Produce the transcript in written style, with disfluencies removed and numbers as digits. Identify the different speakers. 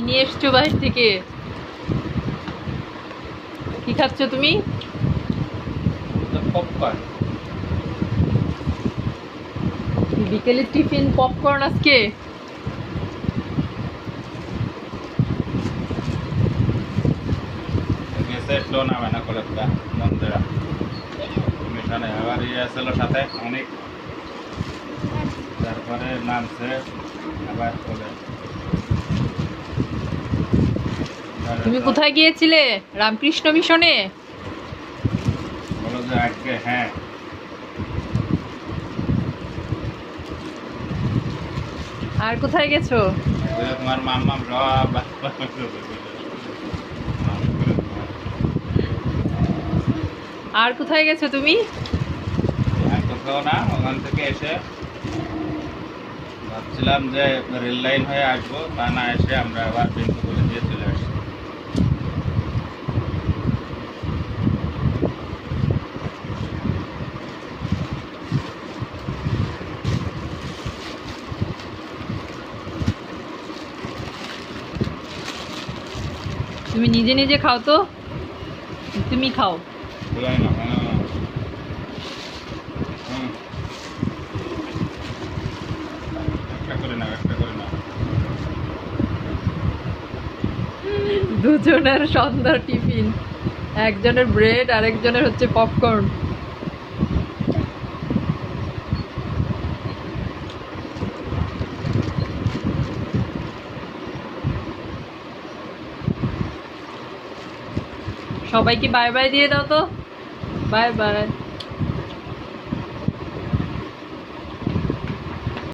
Speaker 1: নিয়ে এসছো বাইরে থেকে? কি খাচ্ছ তুমি?
Speaker 2: পপকর্ন।
Speaker 1: বিকেলের টিফিন পপকর্ন আজকে?
Speaker 2: গেছে টোনা বানা করে একটা মন্দিরা মিশনে আবার ইয়ে ছিল সাথে অনেক, তারপরে নামছে আবার চলে।
Speaker 1: তুমি কোথায় গিয়েছিলে? রামকৃষ্ণ মিশনে?
Speaker 2: বলো যে আজকে হ্যাঁ
Speaker 1: আর কোথায় গেছো?
Speaker 2: তোমার মাম্মা
Speaker 1: আর কোথায় গেছো তুমি?
Speaker 2: আর কোথাও না, ওখান থেকে এসে ভাবছিলাম যে রেল লাইন হয়ে আসবো, তা না এসে আমরা আবার বিন্দু করে দিয়ে চলে আসি।
Speaker 1: তুমি নিজে নিজে খাও তো, তুমি খাও।
Speaker 2: বুঝলাই না, একটা করে নাও, একটা করে নাও।
Speaker 1: দুজনের সন্ধ্যার টিফিন, একজনের ব্রেড আর একজনের হচ্ছে পপকর্ন। সবাইকে বাই বাই দিয়ে দাও তো। Bye bye.